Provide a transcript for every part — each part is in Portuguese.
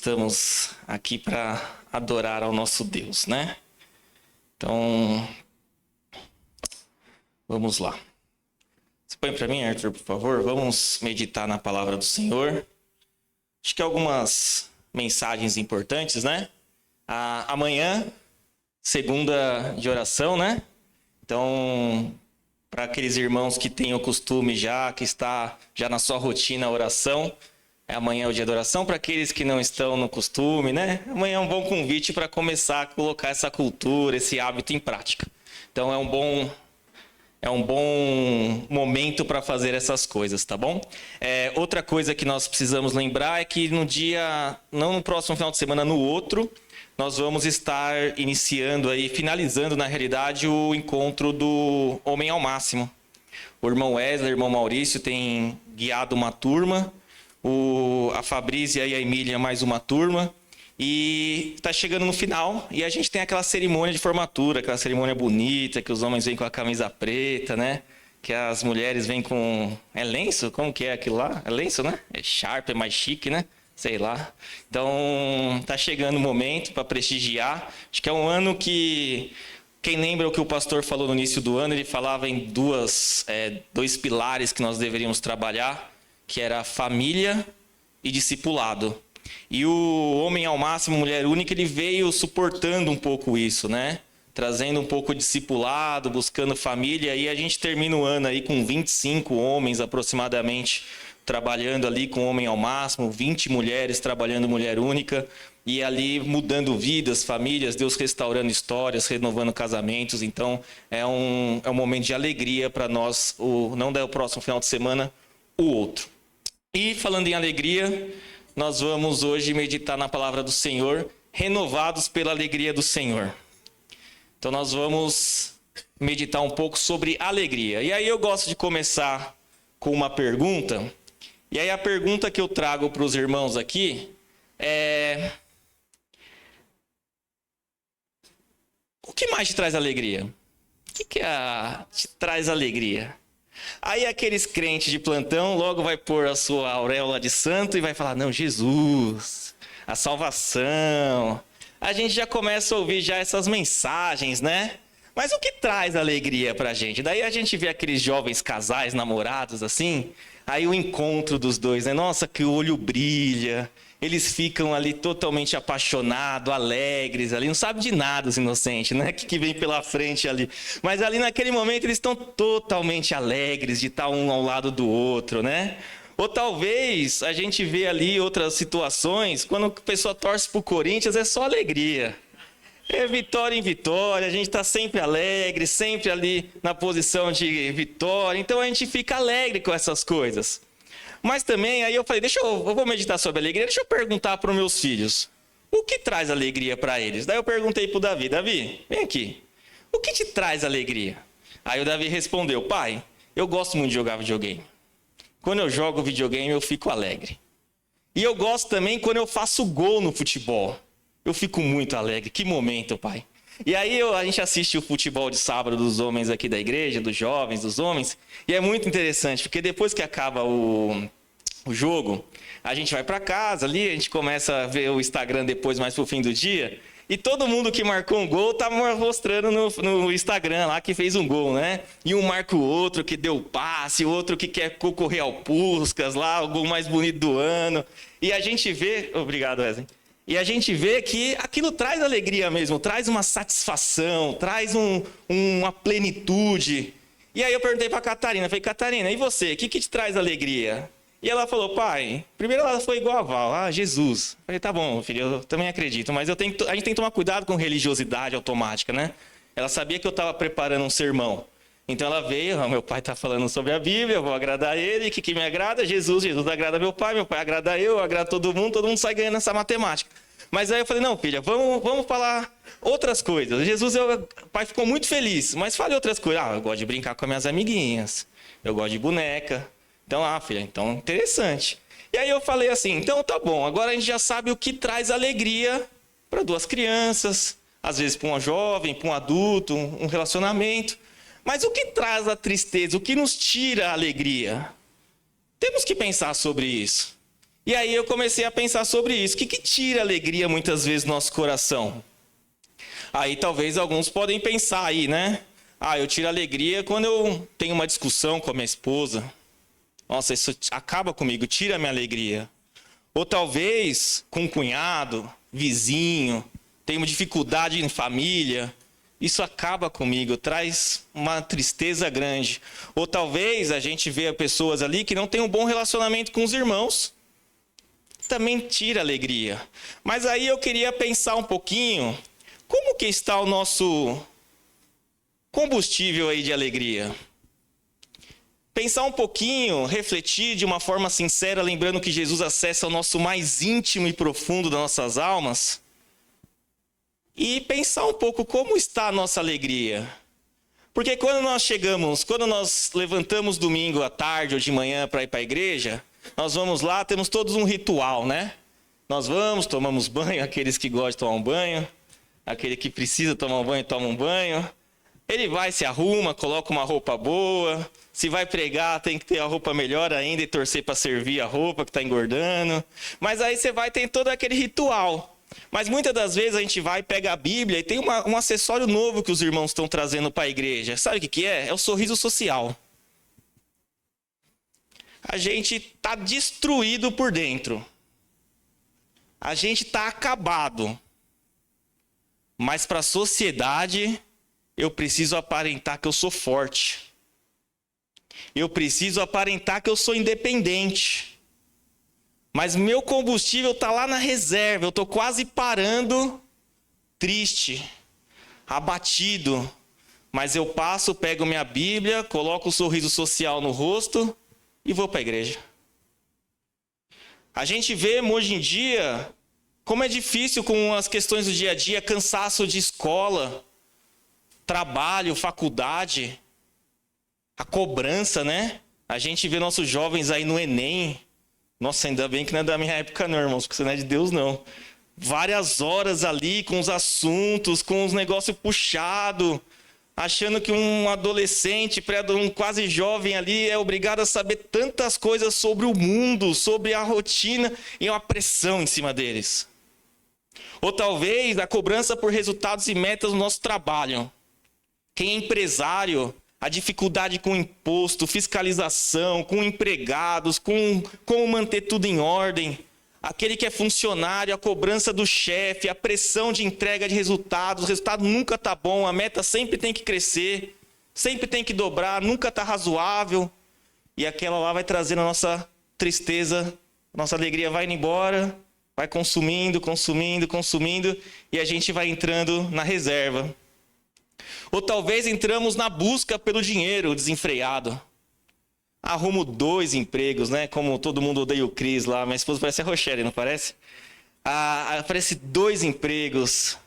estamos aqui para adorar ao nosso Deus, né? Então, vamos lá. Você põe para mim, Arthur, por favor? Vamos meditar na palavra do Senhor. Acho que algumas mensagens importantes, né? Amanhã, segunda de oração, né? Então, para aqueles irmãos que têm o costume que está já na sua rotina a oração, amanhã é o dia da oração. Para aqueles que não estão no costume, né? Amanhã é um bom convite para começar a colocar essa cultura, esse hábito em prática. Então, é um bom momento para fazer essas coisas, tá bom? Outra coisa que nós precisamos lembrar é que não no próximo final de semana, no outro, nós vamos estar iniciando aí, finalizando na realidade, o encontro do Homem ao Máximo. O irmão Wesley, o irmão Maurício tem guiado uma turma, a Fabrícia e a Emília mais uma turma, e está chegando no final, e a gente tem aquela cerimônia de formatura, aquela cerimônia bonita, que os homens vêm com a camisa preta, né? Que as mulheres vêm com... É lenço? Como que é aquilo lá? É lenço, né? É Sharp, é mais chique, né? Sei lá. Então, está chegando o momento para prestigiar. Acho que é um ano que... Quem lembra o que o pastor falou no início do ano, ele falava em dois pilares que nós deveríamos trabalhar, que era família e discipulado. E o Homem ao Máximo, Mulher Única, ele veio suportando um pouco isso, né? Trazendo um pouco de discipulado, buscando família. E a gente termina o ano aí com 25 homens aproximadamente trabalhando ali com Homem ao Máximo, 20 mulheres trabalhando Mulher Única. E ali mudando vidas, famílias, Deus restaurando histórias, renovando casamentos. Então é um momento de alegria para nós, não é o próximo final de semana, o outro. E falando em alegria, nós vamos hoje meditar na palavra do Senhor, renovados pela alegria do Senhor. Então nós vamos meditar um pouco sobre alegria. E aí eu gosto de começar com uma pergunta. E aí a pergunta que eu trago para os irmãos aqui é... O que mais te traz alegria? O que te traz alegria? Aí aqueles crentes de plantão logo vai pôr a sua auréola de santo e vai falar, não, Jesus, a salvação. A gente já começa a ouvir já essas mensagens, né? Mas o que traz alegria pra gente? Daí a gente vê aqueles jovens casais, namorados assim, aí o encontro dos dois, né? Nossa, que o olho brilha, eles ficam ali totalmente apaixonados, alegres ali, não sabem de nada os inocentes, né? Que vem pela frente ali. Mas ali naquele momento eles estão totalmente alegres de estar um ao lado do outro, né? Ou talvez a gente vê ali outras situações, quando a pessoa torce pro Corinthians é só alegria. É vitória em vitória, a gente está sempre alegre, sempre ali na posição de vitória. Então a gente fica alegre com essas coisas. Mas também, aí eu falei, eu vou meditar sobre alegria, deixa eu perguntar para os meus filhos. O que traz alegria para eles? Daí eu perguntei para o Davi, Davi, vem aqui. O que te traz alegria? Aí o Davi respondeu, pai, eu gosto muito de jogar videogame. Quando eu jogo videogame, eu fico alegre. E eu gosto também quando eu faço gol no futebol. Eu fico muito alegre. Que momento, pai. E aí a gente assiste o futebol de sábado dos homens aqui da igreja, dos jovens, dos homens. E é muito interessante, porque depois que acaba o jogo, a gente vai para casa ali, a gente começa a ver o Instagram depois, mais pro fim do dia. E todo mundo que marcou um gol tá mostrando no Instagram lá que fez um gol, né? E um marca o outro que deu passe, o outro que quer concorrer ao Puskás lá, o gol mais bonito do ano. E a gente vê... Obrigado, Wesley. E a gente vê que aquilo traz alegria mesmo, traz uma satisfação, traz uma plenitude. E aí eu perguntei para a Catarina, falei, Catarina, e você, o que te traz alegria? E ela falou, pai, primeiro ela foi igual a Val, Jesus. Eu falei, tá bom, filho, eu também acredito, mas a gente tem que tomar cuidado com religiosidade automática, né? Ela sabia que eu estava preparando um sermão. Então ela veio, meu pai está falando sobre a Bíblia, eu vou agradar ele, o que me agrada? Jesus agrada meu pai agrada eu agrado todo mundo sai ganhando essa matemática. Mas aí eu falei, não filha, vamos falar outras coisas. O pai ficou muito feliz, mas fale outras coisas. Eu gosto de brincar com as minhas amiguinhas, eu gosto de boneca. Então, filha, então interessante. E aí eu falei assim, então tá bom, agora a gente já sabe o que traz alegria para duas crianças, às vezes para um jovem, para um adulto, um relacionamento. Mas o que traz a tristeza? O que nos tira a alegria? Temos que pensar sobre isso. E aí eu comecei a pensar sobre isso. O que tira alegria muitas vezes do nosso coração? Aí talvez alguns podem pensar aí, né? Eu tiro alegria quando eu tenho uma discussão com a minha esposa. Nossa, isso acaba comigo, tira a minha alegria. Ou talvez com um cunhado, vizinho, tenho uma dificuldade em família. Isso acaba comigo, traz uma tristeza grande. Ou talvez a gente vê pessoas ali que não têm um bom relacionamento com os irmãos. Também tira alegria. Mas aí eu queria pensar um pouquinho, como que está o nosso combustível aí de alegria? Pensar um pouquinho, refletir de uma forma sincera, lembrando que Jesus acessa o nosso mais íntimo e profundo das nossas almas. E pensar um pouco como está a nossa alegria. Porque quando nós levantamos domingo à tarde ou de manhã para ir para a igreja, nós vamos lá, temos todos um ritual, né? Nós vamos, tomamos banho, aqueles que gostam de tomar um banho, aquele que precisa tomar um banho, toma um banho. Ele vai, se arruma, coloca uma roupa boa. Se vai pregar, tem que ter a roupa melhor ainda e torcer para servir a roupa que está engordando. Mas aí você vai ter todo aquele ritual. Mas muitas das vezes a gente vai, pega a Bíblia e tem um acessório novo que os irmãos estão trazendo para a igreja. Sabe o que é? É o sorriso social. A gente está destruído por dentro. A gente está acabado. Mas para a sociedade, eu preciso aparentar que eu sou forte. Eu preciso aparentar que eu sou independente. Mas meu combustível está lá na reserva. Eu estou quase parando, triste, abatido. Mas eu passo, pego minha Bíblia, coloco o sorriso social no rosto e vou para a igreja. A gente vê hoje em dia como é difícil com as questões do dia a dia, cansaço de escola, trabalho, faculdade, a cobrança, né? A gente vê nossos jovens aí no Enem. Nossa, ainda bem que não é da minha época não, irmãos, porque você não é de Deus, não. Várias horas ali com os assuntos, com os negócios puxados, achando que um adolescente, um quase jovem ali é obrigado a saber tantas coisas sobre o mundo, sobre a rotina, e é uma pressão em cima deles. Ou talvez a cobrança por resultados e metas no nosso trabalho. Quem é empresário, a dificuldade com imposto, fiscalização, com empregados, com como manter tudo em ordem. Aquele que é funcionário, a cobrança do chefe, a pressão de entrega de resultados, o resultado nunca está bom, a meta sempre tem que crescer, sempre tem que dobrar, nunca está razoável. E aquela lá vai trazendo a nossa tristeza, nossa alegria vai indo embora, vai consumindo, e a gente vai entrando na reserva. Ou talvez entramos na busca pelo dinheiro desenfreado. Arrumo 2 empregos, né? Como todo mundo odeia o Cris lá. Minha esposa parece a Rochelle, não parece? Aparece 2 empregos.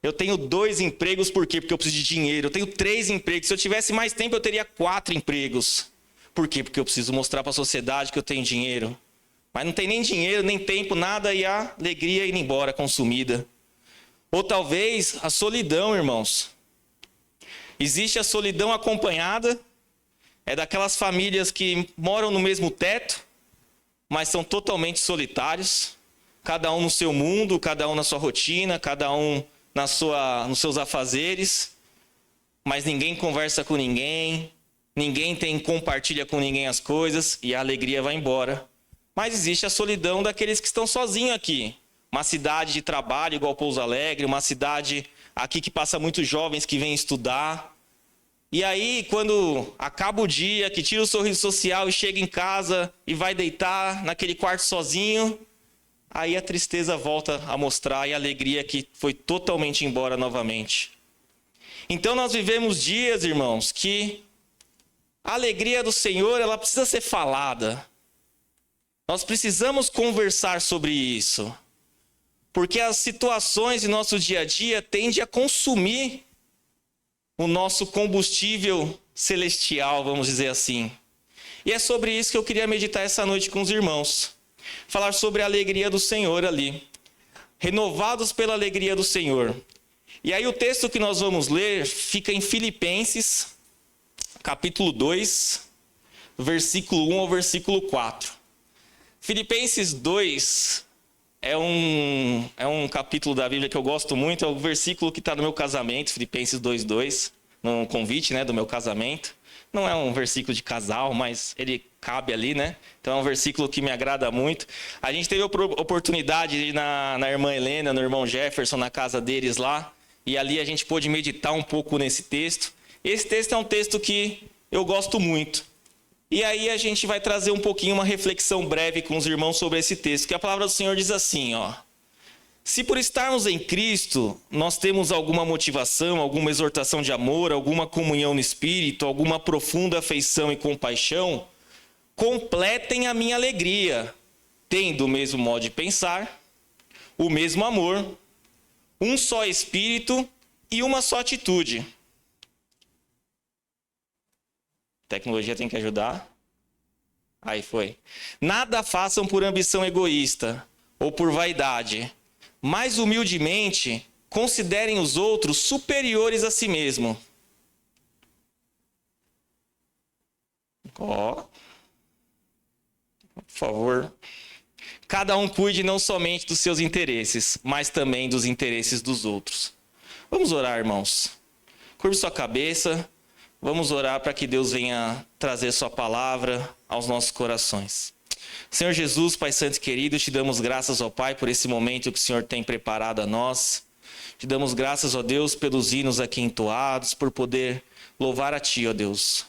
Eu tenho 2 empregos, por quê? Porque eu preciso de dinheiro. Eu tenho 3 empregos. Se eu tivesse mais tempo, eu teria 4 empregos. Por quê? Porque eu preciso mostrar para a sociedade que eu tenho dinheiro. Mas não tem nem dinheiro, nem tempo, nada, e a alegria indo embora, consumida. Ou talvez a solidão, irmãos. Existe a solidão acompanhada. É daquelas famílias que moram no mesmo teto, mas são totalmente solitários. Cada um no seu mundo, cada um na sua rotina, cada um nos seus afazeres. Mas ninguém conversa com ninguém, ninguém compartilha com ninguém as coisas e a alegria vai embora. Mas existe a solidão daqueles que estão sozinhos aqui. Uma cidade de trabalho igual Pouso Alegre, uma cidade aqui que passa muitos jovens que vêm estudar. E aí, quando acaba o dia, que tira o sorriso social e chega em casa e vai deitar naquele quarto sozinho, aí a tristeza volta a mostrar e a alegria que foi totalmente embora novamente. Então nós vivemos dias, irmãos, que a alegria do Senhor, ela precisa ser falada. Nós precisamos conversar sobre isso. Porque as situações de nosso dia a dia tendem a consumir o nosso combustível celestial, vamos dizer assim. E é sobre isso que eu queria meditar essa noite com os irmãos. Falar sobre a alegria do Senhor ali. Renovados pela alegria do Senhor. E aí o texto que nós vamos ler fica em Filipenses, capítulo 2, versículo 1 ao versículo 4. Filipenses 2 é um capítulo da Bíblia que eu gosto muito, é o versículo que está no meu casamento, Filipenses 2:2, no convite, né, do meu casamento. Não é um versículo de casal, mas ele cabe ali, né? Então é um versículo que me agrada muito. A gente teve a oportunidade de ir na irmã Helena, no irmão Jefferson, na casa deles lá, e ali a gente pôde meditar um pouco nesse texto. Esse texto é um texto que eu gosto muito. E aí a gente vai trazer um pouquinho uma reflexão breve com os irmãos sobre esse texto, que a palavra do Senhor diz assim, ó: se por estarmos em Cristo, nós temos alguma motivação, alguma exortação de amor, alguma comunhão no Espírito, alguma profunda afeição e compaixão, completem a minha alegria, tendo o mesmo modo de pensar, o mesmo amor, um só Espírito e uma só atitude. Tecnologia tem que ajudar. Aí foi. Nada façam por ambição egoísta ou por vaidade, mas humildemente considerem os outros superiores a si mesmo. Por favor. Cada um cuide não somente dos seus interesses, mas também dos interesses dos outros. Vamos orar, irmãos. Curve sua cabeça. Vamos orar para que Deus venha trazer sua palavra aos nossos corações. Senhor Jesus, Pai Santo e querido, te damos graças, ó Pai, por esse momento que o Senhor tem preparado a nós. Te damos graças, ó Deus, pelos hinos aqui entoados, por poder louvar a Ti, ó Deus.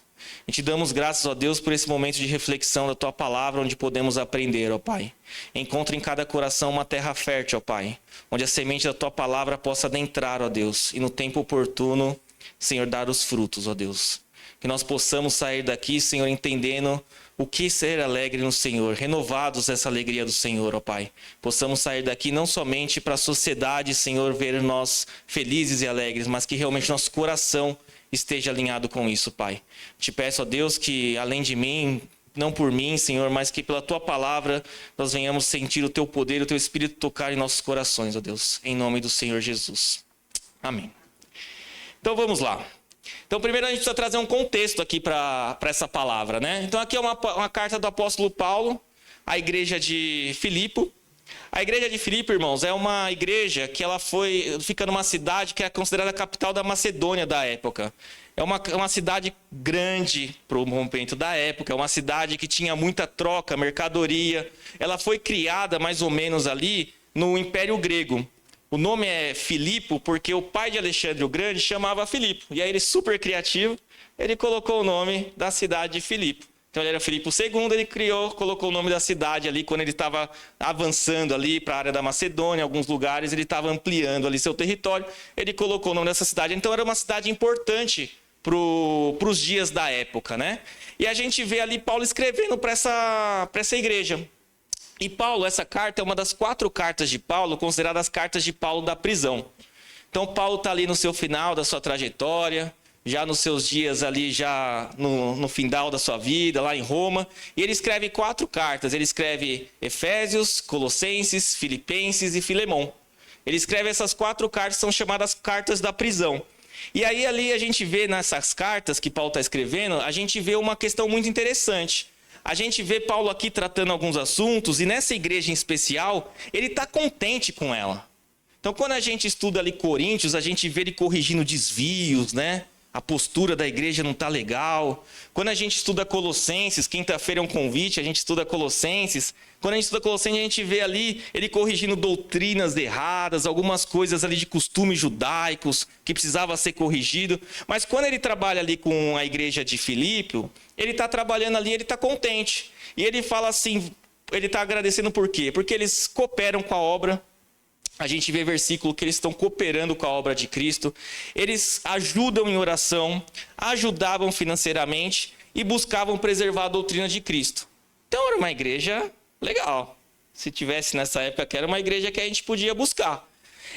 E te damos graças, ó Deus, por esse momento de reflexão da Tua palavra, onde podemos aprender, ó Pai. Encontra em cada coração uma terra fértil, ó Pai, onde a semente da Tua palavra possa adentrar, ó Deus, e no tempo oportuno, Senhor, dar os frutos, ó Deus. Que nós possamos sair daqui, Senhor, entendendo o que ser alegre no Senhor, renovados nessa alegria do Senhor, ó Pai. Possamos sair daqui não somente para a sociedade, Senhor, ver nós felizes e alegres, mas que realmente nosso coração esteja alinhado com isso, Pai. Te peço, ó Deus, que além de mim, não por mim, Senhor, mas que pela Tua palavra nós venhamos sentir o Teu poder, o Teu Espírito tocar em nossos corações, ó Deus. Em nome do Senhor Jesus. Amém. Então vamos lá. Então primeiro a gente precisa trazer um contexto aqui para essa palavra, né? Então aqui é uma carta do apóstolo Paulo à igreja de Filipe. A igreja de Filipe, irmãos, é uma igreja que ela fica numa cidade que é considerada a capital da Macedônia da época. É uma cidade grande para o momento da época, é uma cidade que tinha muita troca, mercadoria. Ela foi criada mais ou menos ali no Império Grego. O nome é Filipe porque o pai de Alexandre o Grande chamava Filipe. E aí ele, super criativo, ele colocou o nome da cidade de Filipe. Então ele era Filipe II, ele colocou o nome da cidade ali, quando ele estava avançando ali para a área da Macedônia, alguns lugares, ele estava ampliando ali seu território, ele colocou o nome dessa cidade. Então era uma cidade importante para os dias da época, né? E a gente vê ali Paulo escrevendo para essa igreja. E Paulo, essa carta é uma das 4 cartas de Paulo, consideradas as cartas de Paulo da prisão. Então Paulo está ali no seu final da sua trajetória, já nos seus dias ali, já no final da sua vida, lá em Roma. E ele escreve 4 cartas. Ele escreve Efésios, Colossenses, Filipenses e Filemão. Ele escreve essas 4 cartas, são chamadas cartas da prisão. E aí ali a gente vê nessas cartas que Paulo está escrevendo, a gente vê uma questão muito interessante. A gente vê Paulo aqui tratando alguns assuntos, e nessa igreja em especial, ele está contente com ela. Então, quando a gente estuda ali Coríntios, a gente vê ele corrigindo desvios, né? A postura da igreja não está legal. Quando a gente estuda Colossenses, quinta-feira é um convite, a gente estuda Colossenses. Quando a gente estuda Colossenses, a gente vê ali ele corrigindo doutrinas erradas, algumas coisas ali de costumes judaicos que precisava ser corrigido. Mas quando ele trabalha ali com a igreja de Filipe, ele está trabalhando ali, ele está contente. E ele fala assim, ele está agradecendo por quê? Porque eles cooperam com a obra. A gente vê versículo que eles estão cooperando com a obra de Cristo. Eles ajudam em oração, ajudavam financeiramente e buscavam preservar a doutrina de Cristo. Então era uma igreja legal. Se tivesse nessa época, que era uma igreja que a gente podia buscar.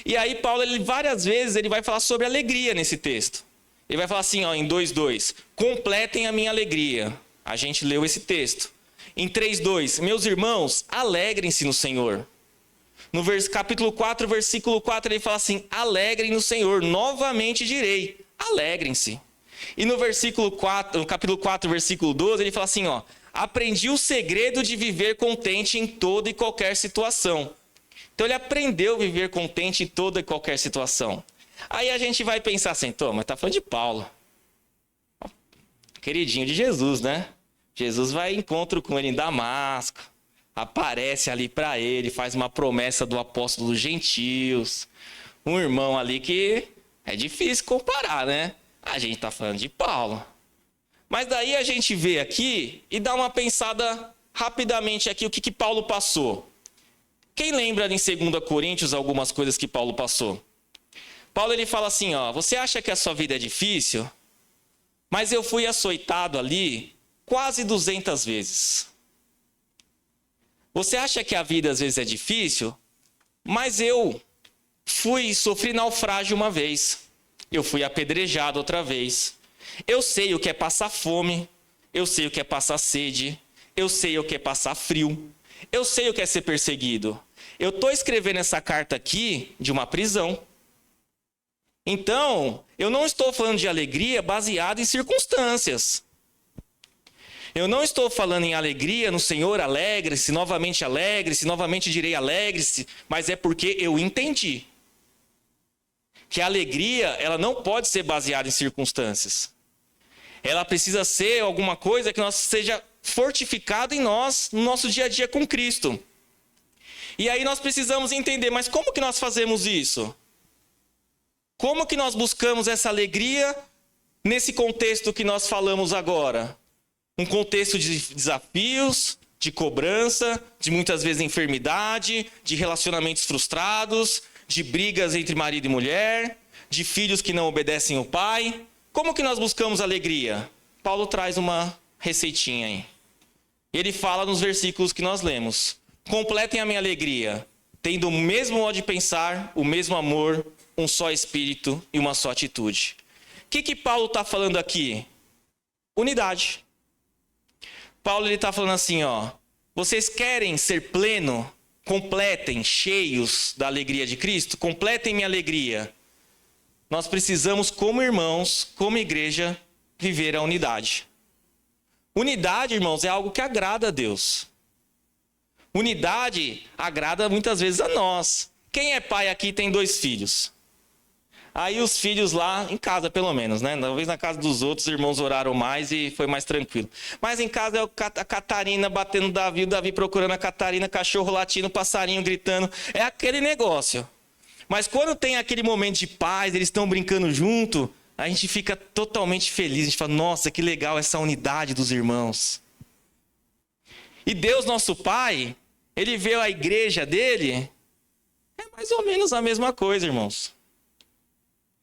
E aí Paulo, várias vezes, ele vai falar sobre alegria nesse texto. Ele vai falar assim, ó, em 2:2, completem a minha alegria. A gente leu esse texto. Em 3:2, meus irmãos, alegrem-se no Senhor. No capítulo 4, versículo 4, ele fala assim, alegrem no Senhor, novamente direi, alegrem-se. E no capítulo 4, versículo 12, ele fala assim, ó, Aprendi o segredo de viver contente em toda e qualquer situação. Então ele aprendeu a viver contente em toda e qualquer situação. Aí a gente vai pensar assim, mas tá falando de Paulo. Queridinho de Jesus, né? Jesus vai em encontro com ele em Damasco, aparece ali para ele, faz uma promessa do apóstolo dos gentios. Um irmão ali que é difícil comparar, né? A gente tá falando de Paulo. Mas daí a gente vê aqui e dá uma pensada rapidamente aqui o que Paulo passou. Quem lembra em 2 Coríntios algumas coisas que Paulo passou? Paulo ele fala assim, você acha que a sua vida é difícil? Mas eu fui açoitado ali quase 200 vezes. Você acha que a vida às vezes é difícil? Mas eu sofri naufrágio uma vez. Eu fui apedrejado outra vez. Eu sei o que é passar fome. Eu sei o que é passar sede. Eu sei o que é passar frio. Eu sei o que é ser perseguido. Eu estou escrevendo essa carta aqui de uma prisão. Então, eu não estou falando de alegria baseada em circunstâncias. Eu não estou falando em alegria no Senhor, alegre-se, novamente direi alegre-se, mas é porque eu entendi que a alegria, ela não pode ser baseada em circunstâncias. Ela precisa ser alguma coisa que seja fortificada em nós, no nosso dia a dia com Cristo. E aí nós precisamos entender, mas como que nós fazemos isso? Como que nós buscamos essa alegria nesse contexto que nós falamos agora? Um contexto de desafios, de cobrança, de muitas vezes enfermidade, de relacionamentos frustrados, de brigas entre marido e mulher, de filhos que não obedecem ao pai. Como que nós buscamos alegria? Paulo traz uma receitinha aí. Ele fala nos versículos que nós lemos. Completem a minha alegria, tendo o mesmo modo de pensar, o mesmo amor, um só espírito e uma só atitude. O que Paulo está falando aqui? Unidade. Paulo está falando assim, vocês querem ser pleno? Completem, cheios da alegria de Cristo? Completem minha alegria. Nós precisamos, como irmãos, como igreja, viver a unidade. Unidade, irmãos, é algo que agrada a Deus. Unidade agrada muitas vezes a nós. Quem é pai aqui e tem 2 filhos? Aí os filhos lá, em casa pelo menos, né? Talvez na casa dos outros, os irmãos oraram mais e foi mais tranquilo. Mas em casa é a Catarina batendo o Davi procurando a Catarina, cachorro latindo, passarinho gritando. É aquele negócio. Mas quando tem aquele momento de paz, eles estão brincando junto, a gente fica totalmente feliz. A gente fala, nossa, que legal essa unidade dos irmãos. E Deus, nosso Pai, Ele vê a igreja dele, é mais ou menos a mesma coisa, irmãos.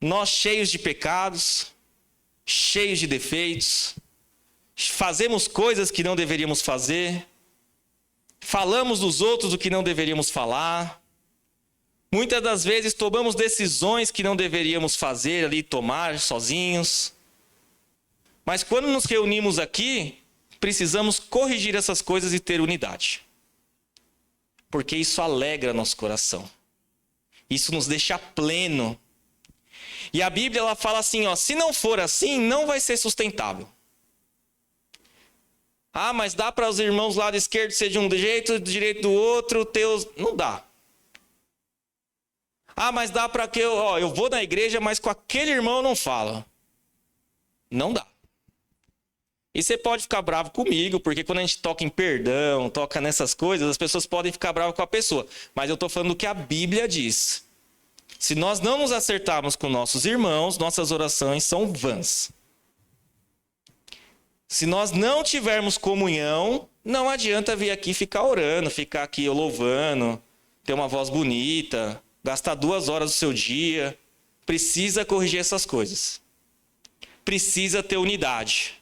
Nós cheios de pecados, cheios de defeitos, fazemos coisas que não deveríamos fazer, falamos dos outros o que não deveríamos falar, muitas das vezes tomamos decisões que não deveríamos fazer ali, tomar sozinhos. Mas quando nos reunimos aqui, precisamos corrigir essas coisas e ter unidade. Porque isso alegra nosso coração. Isso nos deixa pleno. E a Bíblia ela fala assim, se não for assim, não vai ser sustentável. Mas dá para os irmãos lá da esquerda ser de um jeito, do direito do outro, teus... Não dá. Mas dá para que eu vou na igreja, mas com aquele irmão eu não falo. Não dá. E você pode ficar bravo comigo, porque quando a gente toca em perdão, toca nessas coisas, as pessoas podem ficar bravas com a pessoa. Mas eu estou falando do que a Bíblia diz. Se nós não nos acertarmos com nossos irmãos, nossas orações são vãs. Se nós não tivermos comunhão, não adianta vir aqui ficar orando, ficar aqui louvando, ter uma voz bonita, gastar 2 horas do seu dia. Precisa corrigir essas coisas. Precisa ter unidade.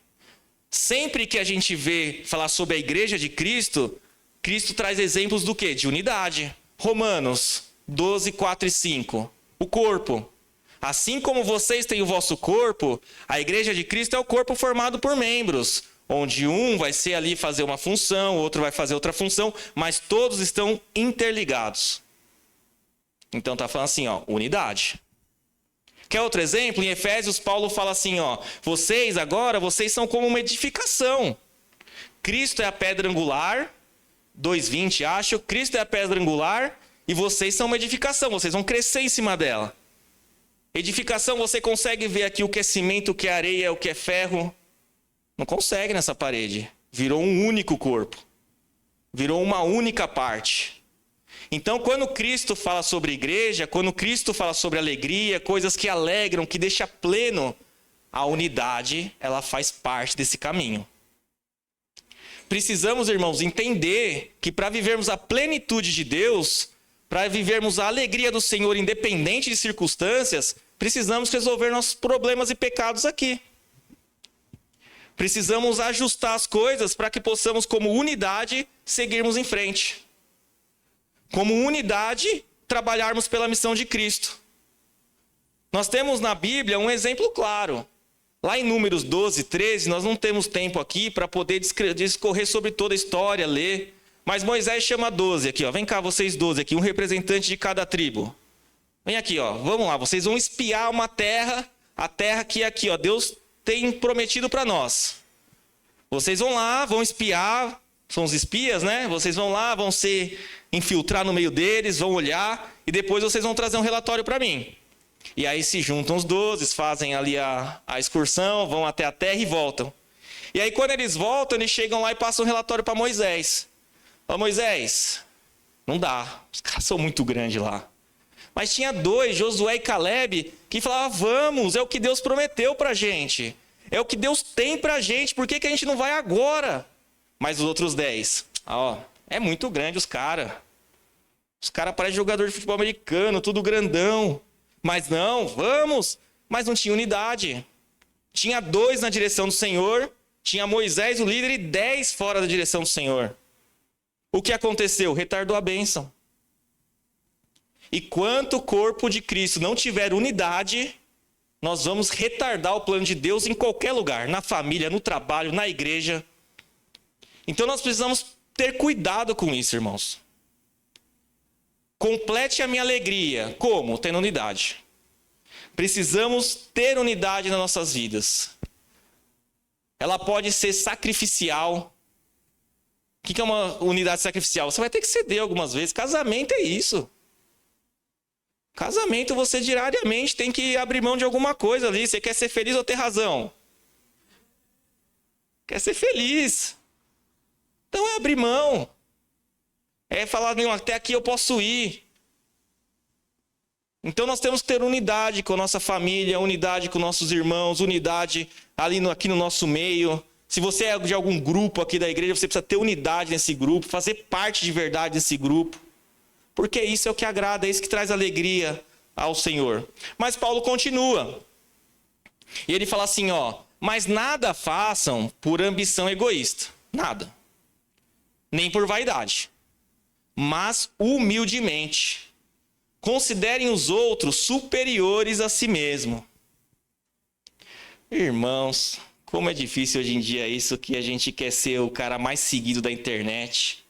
Sempre que a gente vê falar sobre a igreja de Cristo, Cristo traz exemplos do quê? De unidade. Romanos 12, 4 e 5. O corpo. Assim como vocês têm o vosso corpo, a igreja de Cristo é o corpo formado por membros, onde um vai ser ali fazer uma função, o outro vai fazer outra função, mas todos estão interligados. Então está falando assim, unidade. Quer outro exemplo? Em Efésios, Paulo fala assim, vocês são como uma edificação, Cristo é a pedra angular, 2:20, acho. Cristo é a pedra angular e vocês são uma edificação, vocês vão crescer em cima dela. Edificação, você consegue ver aqui o que é cimento, o que é areia, o que é ferro? Não consegue nessa parede. Virou um único corpo. Virou uma única parte. Então, quando Cristo fala sobre igreja, quando Cristo fala sobre alegria, coisas que alegram, que deixa pleno, a unidade, ela faz parte desse caminho. Precisamos, irmãos, entender que para vivermos a plenitude de Deus, para vivermos a alegria do Senhor independente de circunstâncias, precisamos resolver nossos problemas e pecados aqui. Precisamos ajustar as coisas para que possamos, como unidade, seguirmos em frente. Como unidade, trabalharmos pela missão de Cristo. Nós temos na Bíblia um exemplo claro. Lá em Números 12, 13, nós não temos tempo aqui para poder discorrer sobre toda a história, ler. Mas Moisés chama 12 aqui, ó. Vem cá vocês 12 aqui, um representante de cada tribo. Vem aqui, ó. Vamos lá, vocês vão espiar uma terra, a terra que aqui, ó, Deus tem prometido para nós. Vocês vão lá, vão espiar, são os espias, né? Vocês vão lá, vão se infiltrar no meio deles, vão olhar e depois vocês vão trazer um relatório para mim. E aí se juntam os 12, fazem ali a excursão, vão até a terra e voltam. E aí quando eles voltam, eles chegam lá e passam um relatório para Moisés. Ó, Moisés, não dá, os caras são muito grandes lá. Mas tinha 2, Josué e Caleb, que falavam, vamos, é o que Deus prometeu para a gente. É o que Deus tem para a gente, por que a gente não vai agora? Mas os outros 10, ó, é muito grande os caras. Os caras parecem jogador de futebol americano, tudo grandão. Mas não, vamos. Mas não tinha unidade. Tinha 2 na direção do Senhor, tinha Moisés, o líder, e 10 fora da direção do Senhor. O que aconteceu? Retardou a bênção. E quanto o corpo de Cristo não tiver unidade, nós vamos retardar o plano de Deus em qualquer lugar, na família, no trabalho, na igreja. Então nós precisamos ter cuidado com isso, irmãos. Complete a minha alegria. Como? Tendo unidade. Precisamos ter unidade nas nossas vidas. Ela pode ser sacrificial. O que é uma unidade sacrificial? Você vai ter que ceder algumas vezes. Casamento é isso. Casamento, você diariamente tem que abrir mão de alguma coisa ali. Você quer ser feliz ou ter razão? Quer ser feliz. Então é abrir mão. É falar, não, até aqui eu posso ir. Então nós temos que ter unidade com a nossa família, unidade com nossos irmãos, unidade aqui no nosso meio. Se você é de algum grupo aqui da igreja, você precisa ter unidade nesse grupo, fazer parte de verdade desse grupo. Porque isso é o que agrada, é isso que traz alegria ao Senhor. Mas Paulo continua. E ele fala assim, ó, mas nada façam por ambição egoísta. Nada. Nem por vaidade. Mas humildemente. Considerem os outros superiores a si mesmo. Irmãos, como é difícil hoje em dia isso, que a gente quer ser o cara mais seguido da internet,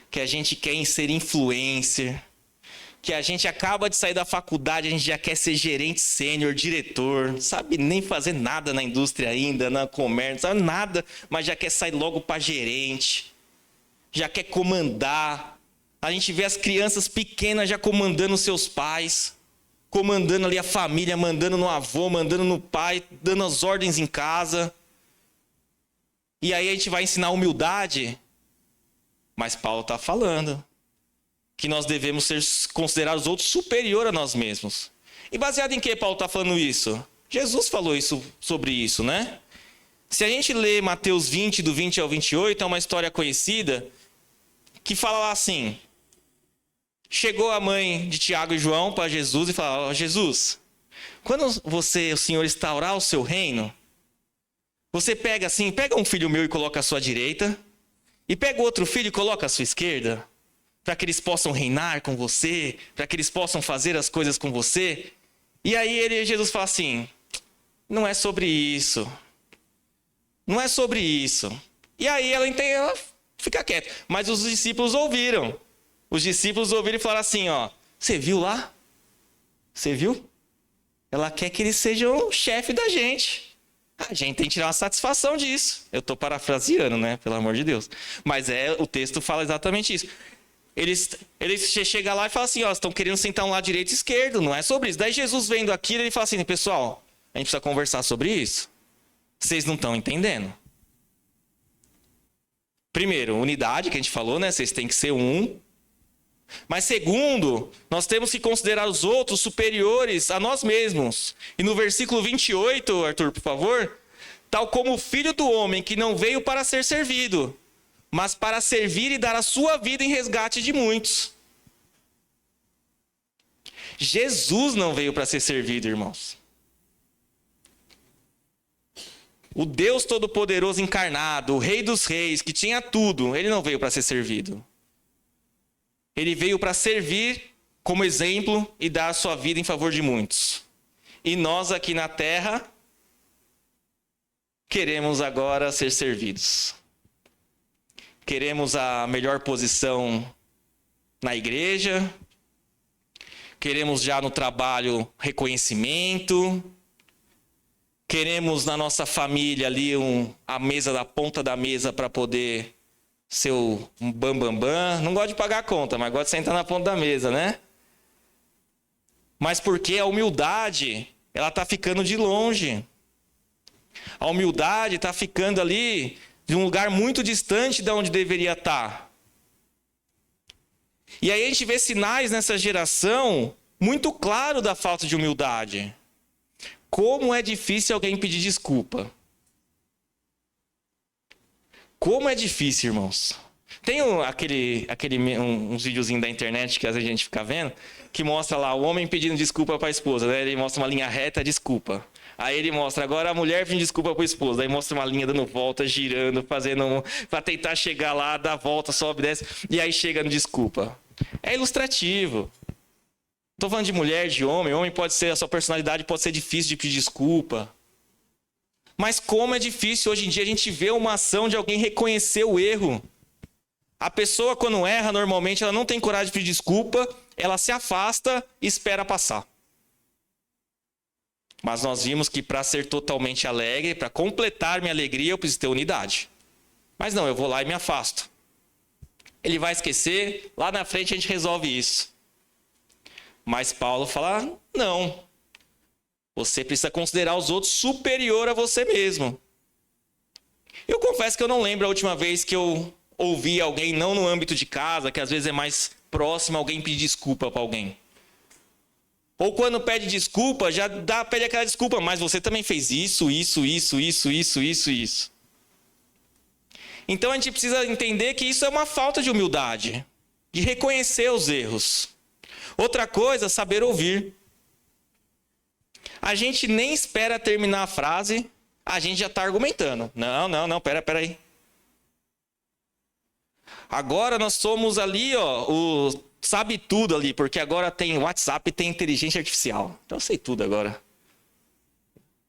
que a gente quer ser influencer, que a gente acaba de sair da faculdade, a gente já quer ser gerente sênior, diretor, não sabe nem fazer nada na indústria ainda, na comércio, não sabe nada, mas já quer sair logo para gerente, já quer comandar. A gente vê as crianças pequenas já comandando seus pais, comandando ali a família, mandando no avô, mandando no pai, dando as ordens em casa. E aí a gente vai ensinar humildade. Mas Paulo está falando que nós devemos ser considerados outros superior a nós mesmos. E baseado em que Paulo está falando isso? Jesus falou sobre isso, né? Se a gente lê Mateus 20, do 20 ao 28, é uma história conhecida, que fala lá assim: chegou a mãe de Tiago e João para Jesus e falou, Jesus, quando o Senhor instaurar o seu reino, você pega um filho meu e coloca à sua direita, e pega outro filho e coloca à sua esquerda, para que eles possam reinar com você, para que eles possam fazer as coisas com você. E aí Jesus fala assim, não é sobre isso. Não é sobre isso. E aí ela fica quieta. Mas os discípulos ouviram. Os discípulos ouviram e falaram assim, ó, você viu lá? Você viu? Ela quer que eles sejam o chefe da gente. A gente tem que tirar uma satisfação disso. Eu estou parafraseando, né? Pelo amor de Deus. Mas o texto fala exatamente isso. Eles chegam lá e falam assim, ó, estão querendo sentar um lado direito e esquerdo, não é sobre isso. Daí Jesus vendo aquilo, ele fala assim, pessoal, a gente precisa conversar sobre isso. Vocês não estão entendendo. Primeiro, unidade, que a gente falou, né? Vocês têm que ser um. Mas segundo, nós temos que considerar os outros superiores a nós mesmos. E no versículo 28, Arthur, por favor, tal como o Filho do Homem que não veio para ser servido, mas para servir e dar a sua vida em resgate de muitos. Jesus não veio para ser servido, irmãos. O Deus Todo-Poderoso encarnado, o Rei dos Reis, que tinha tudo, ele não veio para ser servido. Ele veio para servir como exemplo e dar a sua vida em favor de muitos. E nós aqui na terra queremos agora ser servidos. Queremos a melhor posição na igreja. Queremos já no trabalho reconhecimento. Queremos na nossa família ali a mesa da ponta da mesa para poder ser um bambambam. Não gosto de pagar a conta, mas gosto de sentar na ponta da mesa, né? Mas porque a humildade, ela está ficando de longe. A humildade está ficando ali de um lugar muito distante de onde deveria estar. E aí a gente vê sinais nessa geração muito claros da falta de humildade. Como é difícil alguém pedir desculpa. Como é difícil, irmãos. Tem uns videozinhos da internet que às vezes a gente fica vendo, que mostra lá o homem pedindo desculpa para a esposa, né? Ele mostra uma linha reta, desculpa. Aí ele mostra agora a mulher pedindo desculpa para o esposo. Daí mostra uma linha dando volta, girando, fazendo para tentar chegar lá, dá volta, sobe, desce, e aí chega no desculpa. É ilustrativo. Estou falando de mulher, de homem. Homem pode ser, a sua personalidade pode ser difícil de pedir desculpa. Mas como é difícil hoje em dia a gente ver uma ação de alguém reconhecer o erro. A pessoa quando erra, normalmente ela não tem coragem de pedir desculpa, ela se afasta e espera passar. Mas nós vimos que para ser totalmente alegre, para completar minha alegria, eu preciso ter unidade. Mas não, eu vou lá e me afasto. Ele vai esquecer, lá na frente a gente resolve isso. Mas Paulo fala, não. Você precisa considerar os outros superior a você mesmo. Eu confesso que eu não lembro a última vez que eu ouvi alguém, não no âmbito de casa, que às vezes é mais próximo, alguém pedir desculpa para alguém. Ou quando pede desculpa, já pede aquela desculpa, mas você também fez isso. Então a gente precisa entender que isso é uma falta de humildade, de reconhecer os erros. Outra coisa, saber ouvir. A gente nem espera terminar a frase, a gente já está argumentando. Não, pera aí. Agora nós somos ali, ó, sabe tudo ali, porque agora tem WhatsApp e tem inteligência artificial. Então eu sei tudo agora.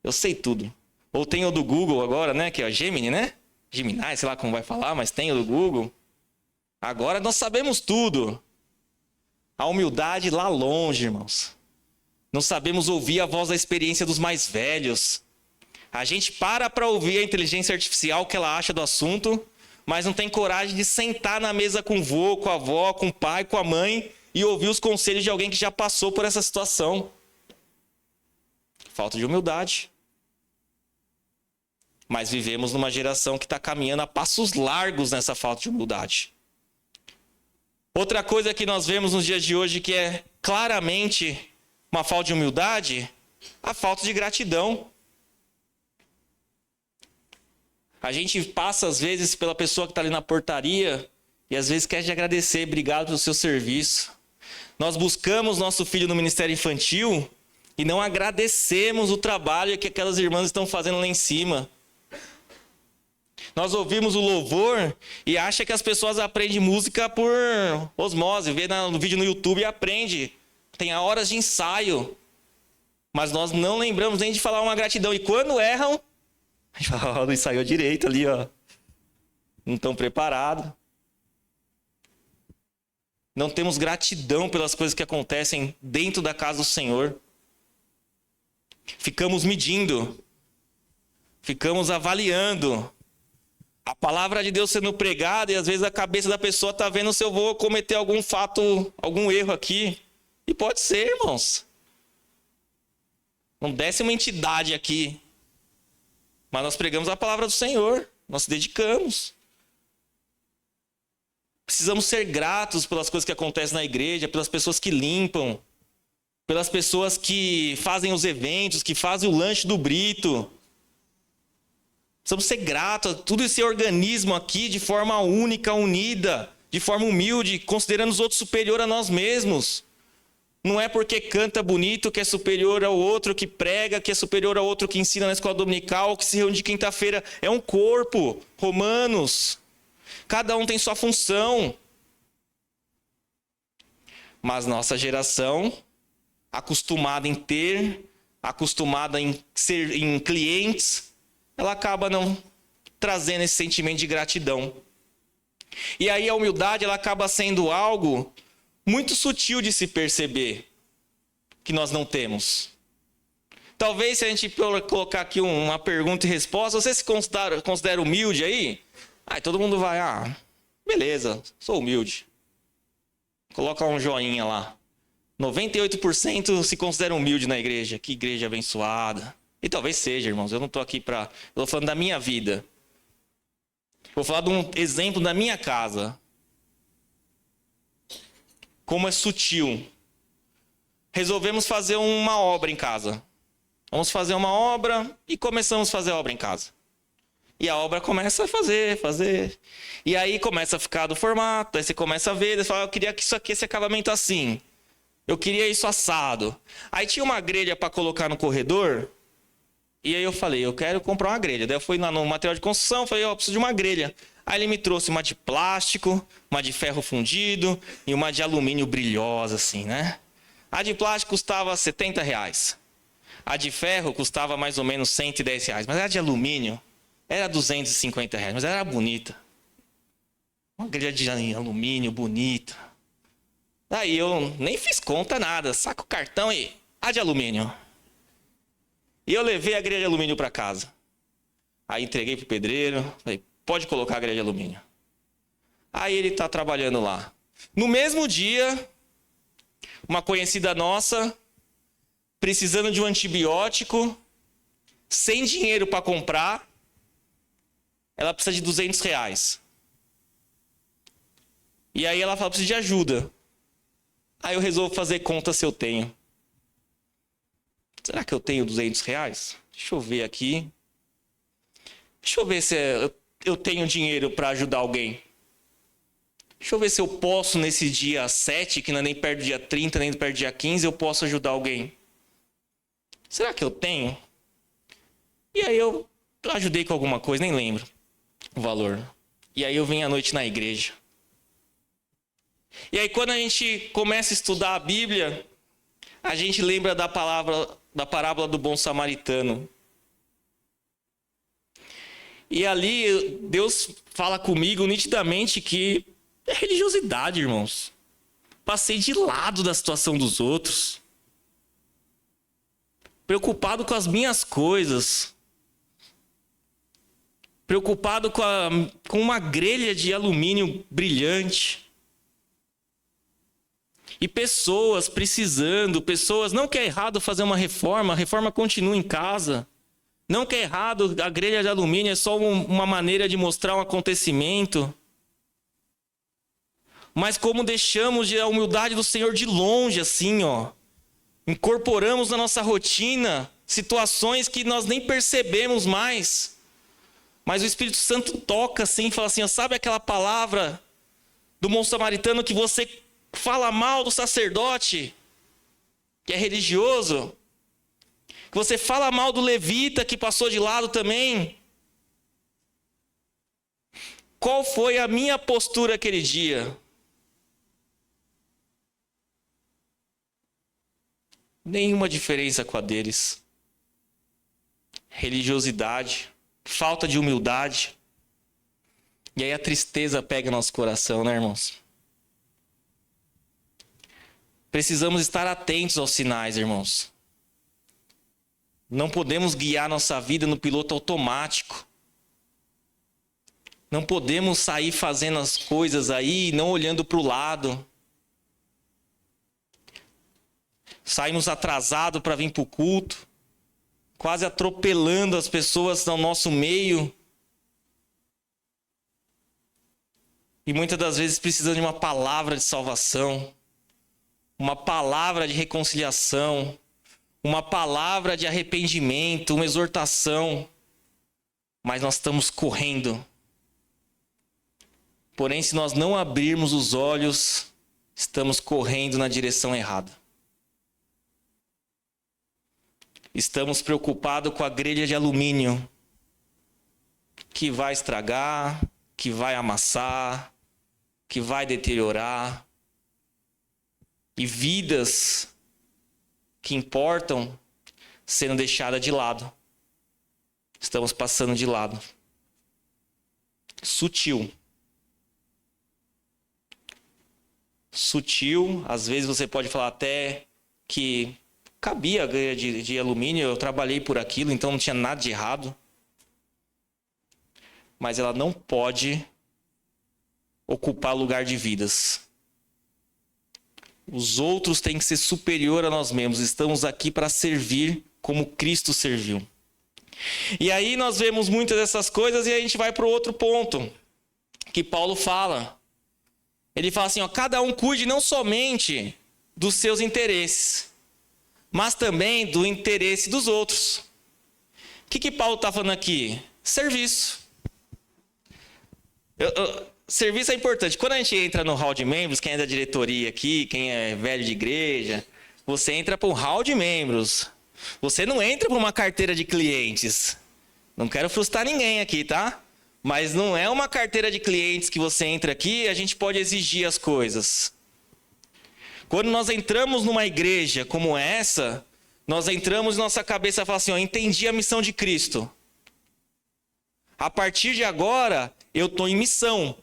Eu sei tudo. Ou tem o do Google agora, né, que é o Gemini, né? Gemini, sei lá como vai falar, mas tem o do Google. Agora nós sabemos tudo. A humildade lá longe, irmãos. Não sabemos ouvir a voz da experiência dos mais velhos. A gente para ouvir a inteligência artificial, o que ela acha do assunto, mas não tem coragem de sentar na mesa com o vô, com a avó, com o pai, com a mãe e ouvir os conselhos de alguém que já passou por essa situação. Falta de humildade. Mas vivemos numa geração que está caminhando a passos largos nessa falta de humildade. Outra coisa que nós vemos nos dias de hoje que é claramente uma falta de humildade, a falta de gratidão. A gente passa às vezes pela pessoa que está ali na portaria e às vezes quer te agradecer, obrigado pelo seu serviço. Nós buscamos nosso filho no ministério infantil e não agradecemos o trabalho que aquelas irmãs estão fazendo lá em cima. Nós ouvimos o louvor e acha que as pessoas aprendem música por osmose, vê no vídeo no YouTube e aprende. Tem horas de ensaio. Mas nós não lembramos nem de falar uma gratidão. E quando erram, a gente fala, não ensaiou direito ali, ó. Não estão preparados. Não temos gratidão pelas coisas que acontecem dentro da casa do Senhor. Ficamos medindo. Ficamos avaliando a palavra de Deus sendo pregada e às vezes a cabeça da pessoa está vendo se eu vou cometer algum fato, algum erro aqui. E pode ser, irmãos. Não desce uma entidade aqui. Mas nós pregamos a palavra do Senhor. Nós se dedicamos. Precisamos ser gratos pelas coisas que acontecem na igreja, pelas pessoas que limpam, pelas pessoas que fazem os eventos, que fazem o lanche do Brito. Precisamos ser gratos a todo esse organismo aqui de forma única, unida, de forma humilde, considerando os outros superior a nós mesmos. Não é porque canta bonito que é superior ao outro que prega, que é superior ao outro que ensina na escola dominical, que se reúne de quinta-feira. É um corpo, Romanos. Cada um tem sua função. Mas nossa geração, acostumada em ter, acostumada em ser em clientes, ela acaba não trazendo esse sentimento de gratidão. E aí a humildade ela acaba sendo algo muito sutil de se perceber que nós não temos. Talvez se a gente colocar aqui uma pergunta e resposta, você se considera humilde aí? Aí todo mundo vai, beleza, sou humilde. Coloca um joinha lá. 98% se considera humilde na igreja. Que igreja abençoada. E talvez seja, irmãos, eu não estou aqui para... Eu estou falando da minha vida. Vou falar de um exemplo da minha casa. Como é sutil. Resolvemos fazer uma obra em casa. Vamos fazer uma obra e começamos a fazer a obra em casa. E a obra começa a fazer. E aí começa a ficar do formato, aí você começa a ver, você fala, eu queria que isso aqui, esse acabamento assim. Eu queria isso assado. Aí tinha uma grelha para colocar no corredor, e aí eu falei, eu quero comprar uma grelha. Daí eu fui lá no material de construção, falei, eu preciso de uma grelha. Aí ele me trouxe uma de plástico, uma de ferro fundido e uma de alumínio brilhosa, assim, né? A de plástico custava R$70. A de ferro custava mais ou menos R$110. Mas a de alumínio era R$250, mas era bonita. Uma grelha de alumínio bonita. Daí eu nem fiz conta, nada. Saca o cartão e a de alumínio. E eu levei a grelha de alumínio para casa. Aí entreguei pro pedreiro. Falei, pode colocar a grelha de alumínio. Aí ele tá trabalhando lá. No mesmo dia, uma conhecida nossa, precisando de um antibiótico, sem dinheiro para comprar, ela precisa de R$200. E aí ela fala, preciso de ajuda. Aí eu resolvo fazer conta se eu tenho. Será que eu tenho R$200? Deixa eu ver aqui. Deixa eu ver se eu tenho dinheiro para ajudar alguém. Deixa eu ver se eu posso nesse dia 7, que não é nem perto do dia 30, nem perto do dia 15, eu posso ajudar alguém. Será que eu tenho? E aí eu ajudei com alguma coisa, nem lembro o valor. E aí eu vim à noite na igreja. E aí quando a gente começa a estudar a Bíblia, a gente lembra da parábola do bom samaritano. E ali Deus fala comigo nitidamente que é religiosidade, irmãos. Passei de lado da situação dos outros. Preocupado com as minhas coisas. Preocupado com uma grelha de alumínio brilhante. E pessoas precisando, não que é errado fazer uma reforma, a reforma continua em casa. Não que é errado, a grelha de alumínio é só uma maneira de mostrar um acontecimento. Mas como deixamos a humildade do Senhor de longe, assim, ó. Incorporamos na nossa rotina situações que nós nem percebemos mais. Mas o Espírito Santo toca assim e fala assim, ó, sabe aquela palavra do bom samaritano que você fala mal do sacerdote, que é religioso? Que você fala mal do levita que passou de lado também? Qual foi a minha postura aquele dia? Nenhuma diferença com a deles. Religiosidade, falta de humildade. E aí a tristeza pega nosso coração, né, irmãos? Precisamos estar atentos aos sinais, irmãos. Não podemos guiar nossa vida no piloto automático. Não podemos sair fazendo as coisas aí, não olhando para o lado. Saímos atrasados para vir para o culto, quase atropelando as pessoas no nosso meio. E muitas das vezes precisando de uma palavra de salvação, uma palavra de reconciliação, uma palavra de arrependimento, uma exortação. Mas nós estamos correndo. Porém, se nós não abrirmos os olhos, estamos correndo na direção errada. Estamos preocupados com a grelha de alumínio, que vai estragar, que vai amassar, que vai deteriorar. E vidas que importam sendo deixadas de lado. Estamos passando de lado. Sutil. Sutil, às vezes você pode falar até que cabia a grelha de alumínio, eu trabalhei por aquilo, então não tinha nada de errado. Mas ela não pode ocupar lugar de vidas. Os outros têm que ser superior a nós mesmos. Estamos aqui para servir como Cristo serviu. E aí nós vemos muitas dessas coisas e a gente vai para o outro ponto que Paulo fala. Ele fala assim, ó, cada um cuide não somente dos seus interesses, mas também do interesse dos outros. O que Paulo está falando aqui? Serviço. Serviço é importante. Quando a gente entra no hall de membros, quem é da diretoria aqui, quem é velho de igreja, você entra para um hall de membros. Você não entra para uma carteira de clientes. Não quero frustrar ninguém aqui, tá? Mas não é uma carteira de clientes que você entra aqui e a gente pode exigir as coisas. Quando nós entramos numa igreja como essa, nós entramos e nossa cabeça fala assim, ó, entendi a missão de Cristo. A partir de agora, eu estou em missão.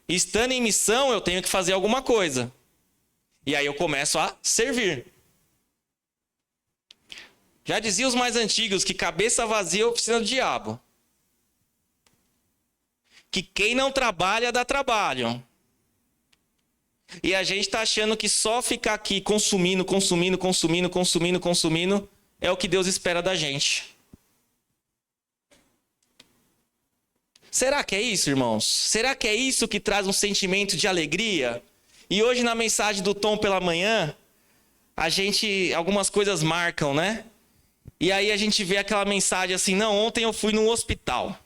Estando em missão, eu tenho que fazer alguma coisa. E aí eu começo a servir. Já diziam os mais antigos que cabeça vazia é oficina do diabo. Que quem não trabalha, dá trabalho. E a gente está achando que só ficar aqui consumindo é o que Deus espera da gente. Será que é isso, irmãos? Será que é isso que traz um sentimento de alegria? E hoje na mensagem do Tom pela manhã, algumas coisas marcam, né? E aí a gente vê aquela mensagem assim, não, ontem eu fui num hospital.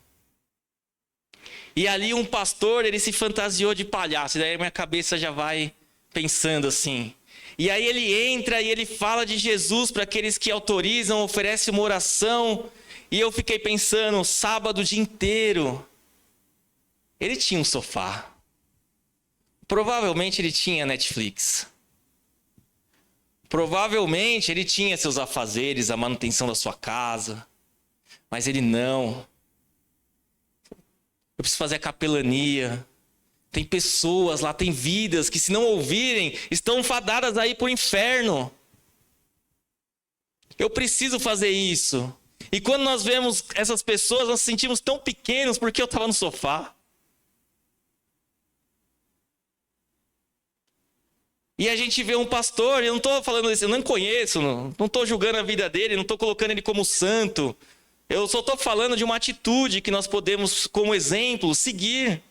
E ali um pastor, ele se fantasiou de palhaço. E daí minha cabeça já vai pensando assim. E aí ele entra e ele fala de Jesus para aqueles que autorizam, oferece uma oração. E eu fiquei pensando, sábado o dia inteiro. Ele tinha um sofá. Provavelmente ele tinha Netflix. Provavelmente ele tinha seus afazeres, a manutenção da sua casa. Mas ele não. Eu preciso fazer a capelania. Tem pessoas lá, tem vidas que se não ouvirem, estão fadadas aí para o inferno. Eu preciso fazer isso. E quando nós vemos essas pessoas, nós nos sentimos tão pequenos porque eu estava no sofá. E a gente vê um pastor, eu não estou falando isso, eu não conheço, não estou julgando a vida dele, não estou colocando ele como santo. Eu só estou falando de uma atitude que nós podemos, como exemplo, seguir.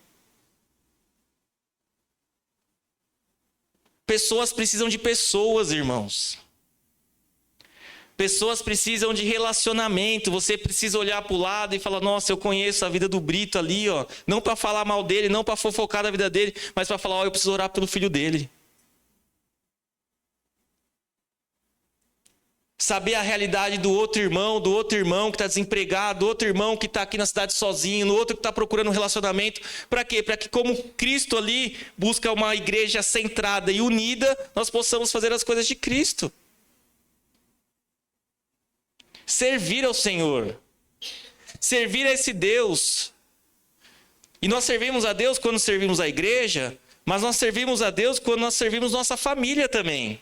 Pessoas precisam de pessoas, irmãos. Pessoas precisam de relacionamento. Você precisa olhar para o lado e falar, nossa, eu conheço a vida do Brito ali, ó. Não para falar mal dele, não para fofocar da vida dele, mas para falar, ó, eu preciso orar pelo filho dele. Saber a realidade do outro irmão que está desempregado, do outro irmão que está aqui na cidade sozinho, no outro que está procurando um relacionamento. Para quê? Para que como Cristo ali busca uma igreja centrada e unida, nós possamos fazer as coisas de Cristo. Servir ao Senhor. Servir a esse Deus. E nós servimos a Deus quando servimos a igreja, mas nós servimos a Deus quando nós servimos nossa família também.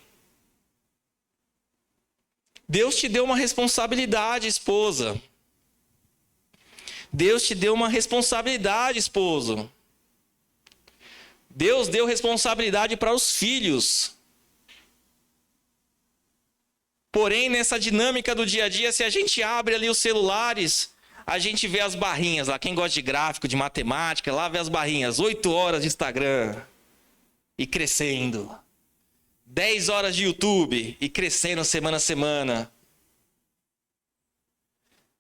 Deus te deu uma responsabilidade, esposa. Deus te deu uma responsabilidade, esposo. Deus deu responsabilidade para os filhos. Porém, nessa dinâmica do dia a dia, se a gente abre ali os celulares, a gente vê as barrinhas lá. Quem gosta de gráfico, de matemática, lá vê as barrinhas. 8 horas de Instagram e crescendo. 10 horas de YouTube e crescendo semana a semana.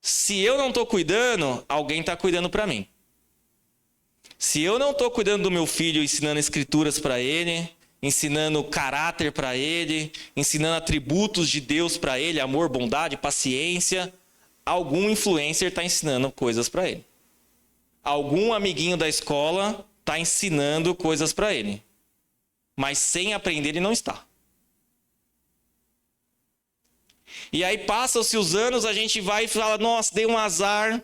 Se eu não estou cuidando, alguém está cuidando para mim. Se eu não estou cuidando do meu filho, ensinando escrituras para ele, ensinando caráter para ele, ensinando atributos de Deus para ele, amor, bondade, paciência, algum influencer está ensinando coisas para ele. Algum amiguinho da escola está ensinando coisas para ele. Mas sem aprender ele não está. E aí passam-se os anos, a gente vai e fala, nossa, dei um azar,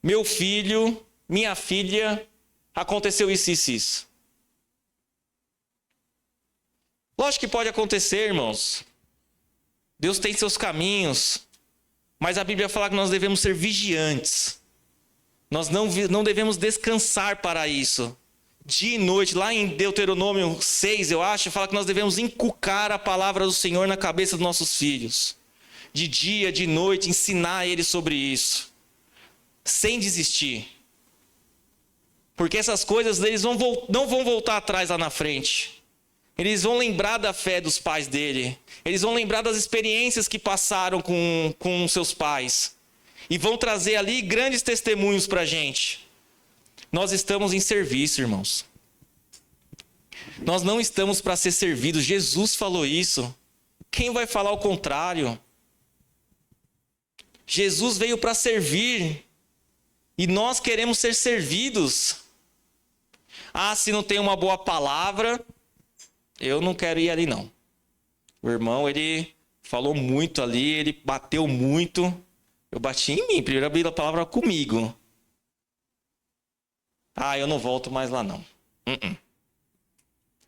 meu filho, minha filha, aconteceu isso e isso. Lógico que pode acontecer, irmãos. Deus tem seus caminhos, mas a Bíblia fala que nós devemos ser vigiantes. Nós não devemos descansar para isso. Dia e noite, lá em Deuteronômio 6, eu acho, fala que nós devemos inculcar a palavra do Senhor na cabeça dos nossos filhos. De dia, de noite, ensinar eles sobre isso. Sem desistir. Porque essas coisas eles não vão voltar atrás lá na frente. Eles vão lembrar da fé dos pais dele. Eles vão lembrar das experiências que passaram com seus pais. E vão trazer ali grandes testemunhos para a gente. Nós estamos em serviço, irmãos. Nós não estamos para ser servidos. Jesus falou isso. Quem vai falar o contrário? Jesus veio para servir. E nós queremos ser servidos. Ah, se não tem uma boa palavra, eu não quero ir ali não. O irmão, ele falou muito ali, ele bateu muito. Eu bati em mim, primeiro abriu a palavra comigo. Ah, eu não volto mais lá não.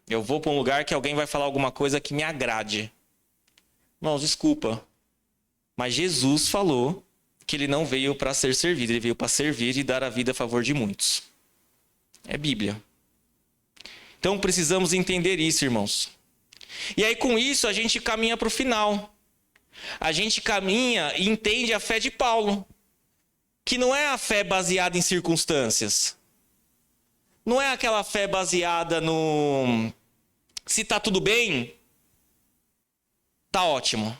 Eu vou para um lugar que alguém vai falar alguma coisa que me agrade. Irmãos, desculpa. Mas Jesus falou que ele não veio para ser servido. Ele veio para servir e dar a vida a favor de muitos. É Bíblia. Então precisamos entender isso, irmãos. E aí com isso a gente caminha para o final. A gente caminha e entende a fé de Paulo. Que não é a fé baseada em circunstâncias. Não é aquela fé baseada no... Se está tudo bem, tá ótimo.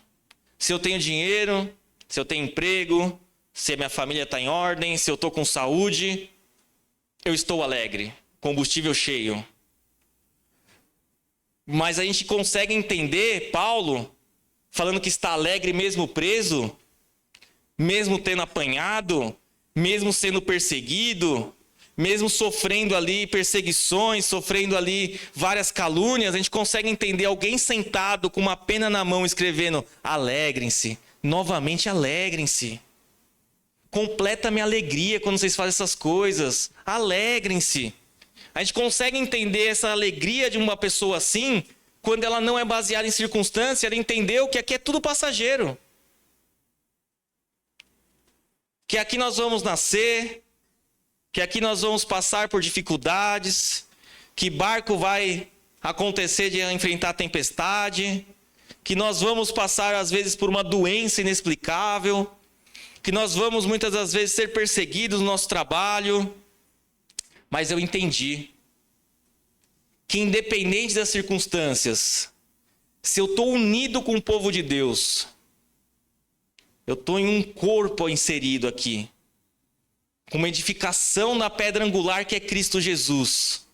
Se eu tenho dinheiro, se eu tenho emprego, se a minha família está em ordem, se eu estou com saúde, eu estou alegre, combustível cheio. Mas a gente consegue entender Paulo falando que está alegre mesmo preso, mesmo tendo apanhado, mesmo sendo perseguido, mesmo sofrendo ali perseguições, sofrendo ali várias calúnias. A gente consegue entender alguém sentado com uma pena na mão escrevendo: alegrem-se, novamente alegrem-se. Completa minha alegria quando vocês fazem essas coisas. Alegrem-se. A gente consegue entender essa alegria de uma pessoa assim, quando ela não é baseada em circunstância, ela entendeu que aqui é tudo passageiro. Que aqui nós vamos nascer, que aqui nós vamos passar por dificuldades, que barco vai acontecer de enfrentar tempestade, que nós vamos passar às vezes por uma doença inexplicável, que nós vamos muitas das vezes ser perseguidos no nosso trabalho. Mas eu entendi que independente das circunstâncias, se eu estou unido com o povo de Deus, eu estou em um corpo inserido aqui, com uma edificação na pedra angular que é Cristo Jesus,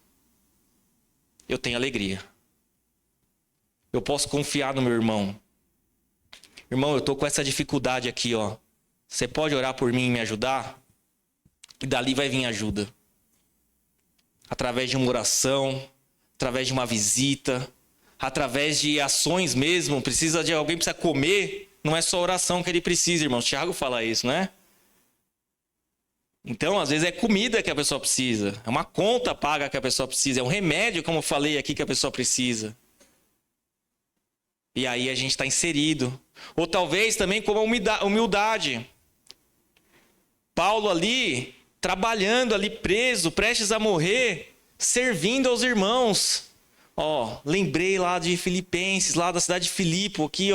eu tenho alegria. Eu posso confiar no meu irmão. Irmão, eu estou com essa dificuldade aqui, ó. Você pode orar por mim e me ajudar? E dali vai vir ajuda. Através de uma oração, através de uma visita, através de ações mesmo. Alguém precisa comer, não é só oração que ele precisa, irmão. Tiago fala isso, né? Então, às vezes é comida que a pessoa precisa, é uma conta paga que a pessoa precisa, é um remédio, como eu falei aqui, que a pessoa precisa. E aí a gente está inserido. Ou talvez também como a humildade. Paulo ali, trabalhando ali, preso, prestes a morrer, servindo aos irmãos. Lembrei lá de Filipenses, lá da cidade de Filipe, aqui,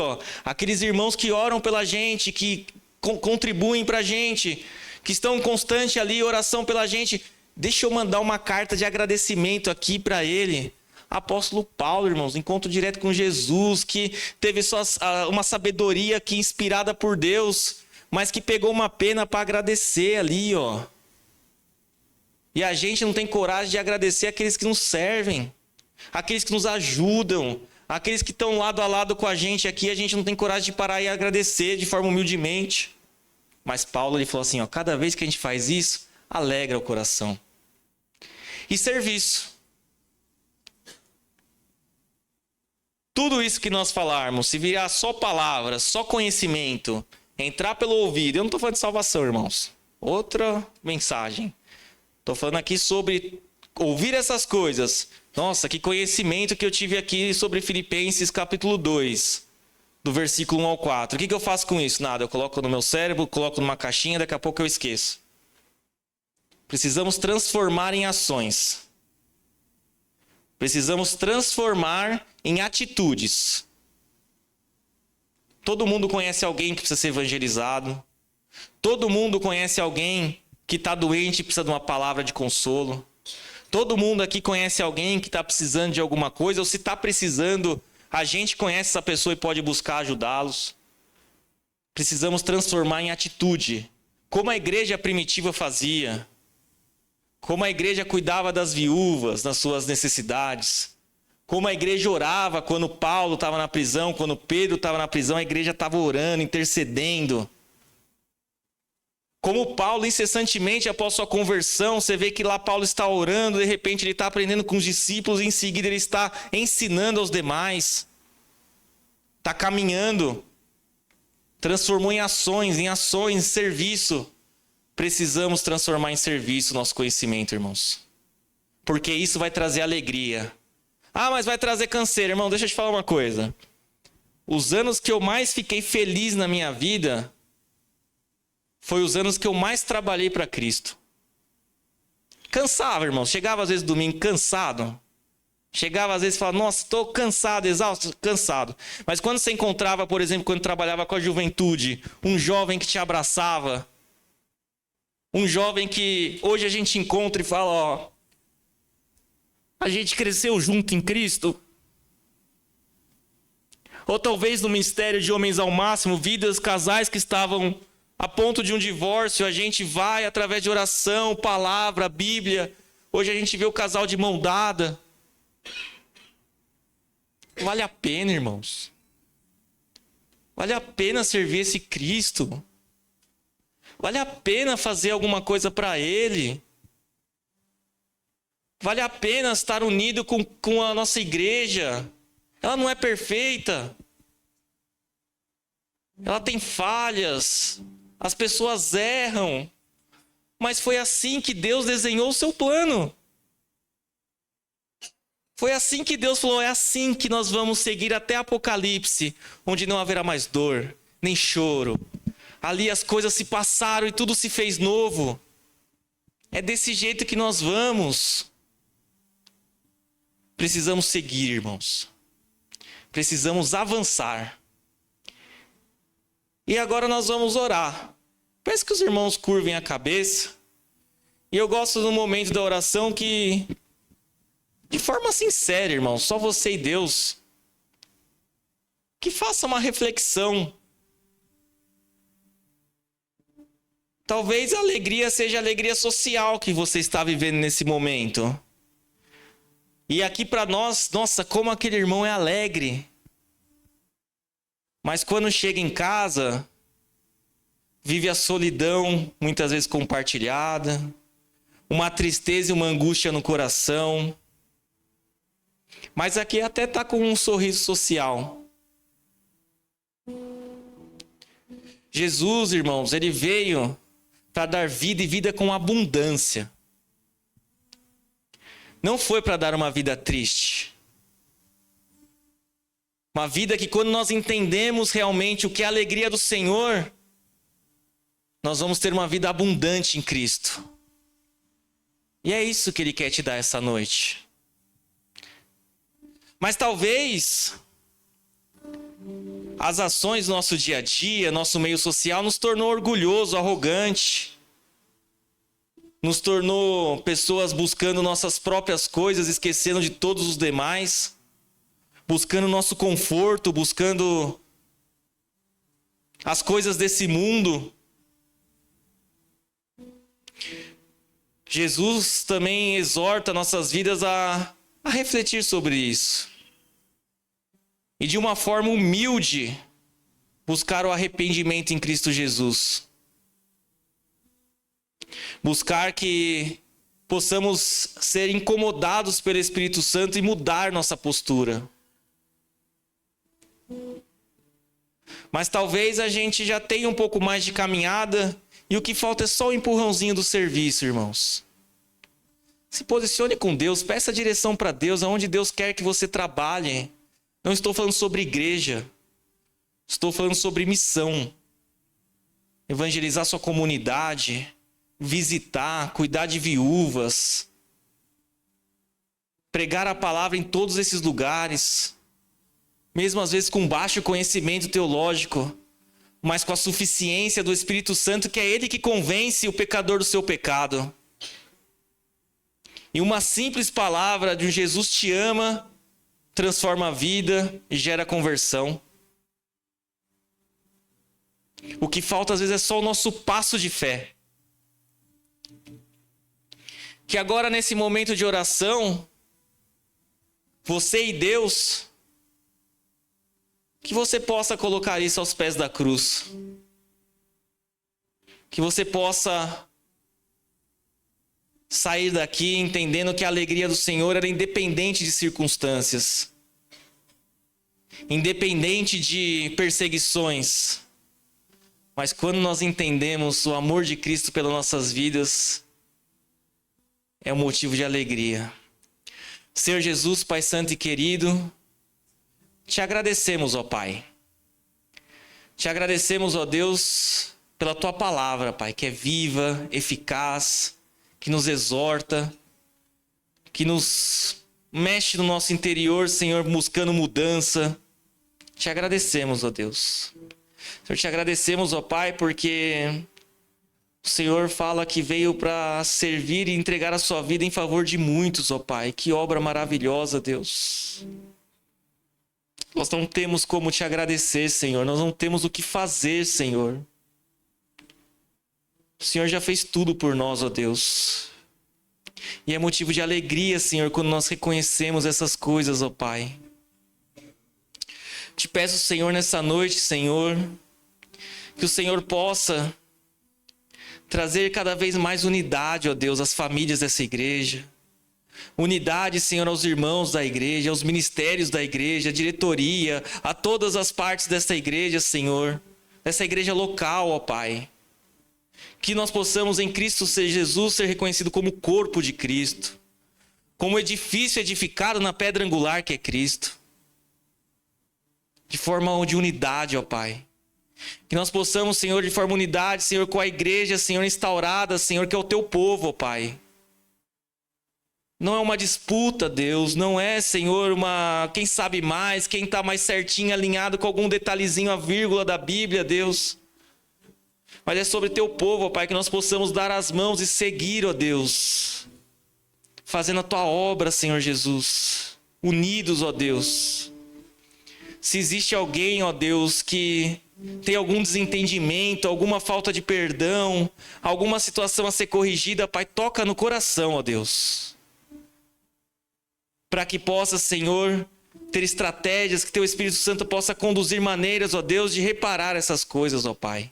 aqueles irmãos que oram pela gente, que contribuem para a gente, que estão constante ali, oração pela gente. Deixa eu mandar uma carta de agradecimento aqui para ele. Apóstolo Paulo, irmãos, encontro direto com Jesus, que teve uma sabedoria aqui inspirada por Deus, mas que pegou uma pena para agradecer ali, E a gente não tem coragem de agradecer aqueles que nos servem, aqueles que nos ajudam, aqueles que estão lado a lado com a gente aqui, a gente não tem coragem de parar e agradecer de forma humildemente. Mas Paulo ele falou assim, cada vez que a gente faz isso, alegra o coração. E serviço. Tudo isso que nós falarmos, se virar só palavras, só conhecimento, entrar pelo ouvido. Eu não estou falando de salvação, irmãos. Outra mensagem. Estou falando aqui sobre ouvir essas coisas. Nossa, que conhecimento que eu tive aqui sobre Filipenses capítulo 2, do versículo 1 ao 4. O que eu faço com isso? Nada, eu coloco no meu cérebro, coloco numa caixinha, daqui a pouco eu esqueço. Precisamos transformar em ações. Precisamos transformar em atitudes. Todo mundo conhece alguém que precisa ser evangelizado. Todo mundo conhece alguém que está doente e precisa de uma palavra de consolo. Todo mundo aqui conhece alguém que está precisando de alguma coisa, ou se está precisando, a gente conhece essa pessoa e pode buscar ajudá-los. Precisamos transformar em atitude, como a igreja primitiva fazia, como a igreja cuidava das viúvas, nas suas necessidades, como a igreja orava quando Paulo estava na prisão, quando Pedro estava na prisão, a igreja estava orando, intercedendo. Como Paulo, incessantemente, após sua conversão, você vê que lá Paulo está orando, de repente ele está aprendendo com os discípulos, e em seguida ele está ensinando aos demais. Está caminhando. Transformou em ações, serviço. Precisamos transformar em serviço o nosso conhecimento, irmãos. Porque isso vai trazer alegria. Mas vai trazer canseira. Irmão, deixa eu te falar uma coisa. Os anos que eu mais fiquei feliz na minha vida foi os anos que eu mais trabalhei para Cristo. Cansava, irmão. Chegava às vezes domingo cansado. Chegava às vezes e falava, nossa, estou cansado, exausto, cansado. Mas quando você encontrava, por exemplo, quando trabalhava com a juventude, um jovem que te abraçava, um jovem que hoje a gente encontra e fala, a gente cresceu junto em Cristo. Ou talvez no ministério de Homens ao Máximo, vidas, casais que estavam a ponto de um divórcio, a gente vai através de oração, palavra, Bíblia. Hoje a gente vê o casal de mão dada. Vale a pena, irmãos. Vale a pena servir esse Cristo. Vale a pena fazer alguma coisa para Ele. Vale a pena estar unido com a nossa igreja. Ela não é perfeita. Ela tem falhas. As pessoas erram. Mas foi assim que Deus desenhou o seu plano. Foi assim que Deus falou, é assim que nós vamos seguir até Apocalipse, onde não haverá mais dor, nem choro. Ali as coisas se passaram e tudo se fez novo. É desse jeito que nós vamos. Precisamos seguir, irmãos. Precisamos avançar. E agora nós vamos orar. Peço que os irmãos curvem a cabeça. E eu gosto do momento da oração que, de forma sincera, irmãos, só você e Deus, que faça uma reflexão. Talvez a alegria seja a alegria social que você está vivendo nesse momento. E aqui para nós, nossa, como aquele irmão é alegre. Mas quando chega em casa, vive a solidão, muitas vezes compartilhada, uma tristeza e uma angústia no coração. Mas aqui até está com um sorriso social. Jesus, irmãos, ele veio para dar vida e vida com abundância. Não foi para dar uma vida triste. Uma vida que quando nós entendemos realmente o que é a alegria do Senhor, nós vamos ter uma vida abundante em Cristo. E é isso que Ele quer te dar essa noite. Mas talvez as ações do nosso dia a dia, nosso meio social, nos tornou orgulhoso, arrogante. Nos tornou pessoas buscando nossas próprias coisas, esquecendo de todos os demais. Buscando nosso conforto, buscando as coisas desse mundo. Jesus também exorta nossas vidas a refletir sobre isso. E de uma forma humilde, buscar o arrependimento em Cristo Jesus. Buscar que possamos ser incomodados pelo Espírito Santo e mudar nossa postura. Mas talvez a gente já tenha um pouco mais de caminhada e o que falta é só o empurrãozinho do serviço, irmãos. Se posicione com Deus, peça direção para Deus, aonde Deus quer que você trabalhe. Não estou falando sobre igreja, estou falando sobre missão. Evangelizar sua comunidade, visitar, cuidar de viúvas, pregar a palavra em todos esses lugares. Mesmo às vezes com baixo conhecimento teológico, mas com a suficiência do Espírito Santo, que é Ele que convence o pecador do seu pecado. E uma simples palavra de um Jesus te ama, transforma a vida e gera conversão. O que falta às vezes é só o nosso passo de fé. Que agora nesse momento de oração, você e Deus, que você possa colocar isso aos pés da cruz. Que você possa sair daqui entendendo que a alegria do Senhor era independente de circunstâncias. Independente de perseguições. Mas quando nós entendemos o amor de Cristo pelas nossas vidas, é um motivo de alegria. Senhor Jesus, Pai Santo e querido, te agradecemos, ó Pai. Te agradecemos, ó Deus, pela Tua palavra, Pai, que é viva, eficaz, que nos exorta, que nos mexe no nosso interior, Senhor, buscando mudança. Te agradecemos, ó Deus. Senhor, te agradecemos, ó Pai, porque o Senhor fala que veio para servir e entregar a sua vida em favor de muitos, ó Pai. Que obra maravilhosa, Deus. Nós não temos como te agradecer, Senhor. Nós não temos o que fazer, Senhor. O Senhor já fez tudo por nós, ó Deus. E é motivo de alegria, Senhor, quando nós reconhecemos essas coisas, ó Pai. Te peço, Senhor, nessa noite, Senhor, que o Senhor possa trazer cada vez mais unidade, ó Deus, às famílias dessa igreja. Unidade, Senhor, aos irmãos da igreja, aos ministérios da igreja, à diretoria, a todas as partes desta igreja, Senhor. Dessa igreja local, ó Pai. Que nós possamos em Cristo Jesus ser reconhecido como corpo de Cristo. Como edifício edificado na pedra angular que é Cristo. De forma de unidade, ó Pai. Que nós possamos, Senhor, de forma unidade, Senhor, com a igreja, Senhor, instaurada, Senhor, que é o Teu povo, ó Pai. Não é uma disputa, Deus, não é, Senhor, quem sabe mais, quem está mais certinho, alinhado com algum detalhezinho, a vírgula da Bíblia, Deus. Mas é sobre Teu povo, ó Pai, que nós possamos dar as mãos e seguir, ó Deus, fazendo a Tua obra, Senhor Jesus, unidos, ó Deus. Se existe alguém, ó Deus, que tem algum desentendimento, alguma falta de perdão, alguma situação a ser corrigida, Pai, toca no coração, ó Deus. Para que possa, Senhor, ter estratégias, que Teu Espírito Santo possa conduzir maneiras, ó Deus, de reparar essas coisas, ó Pai.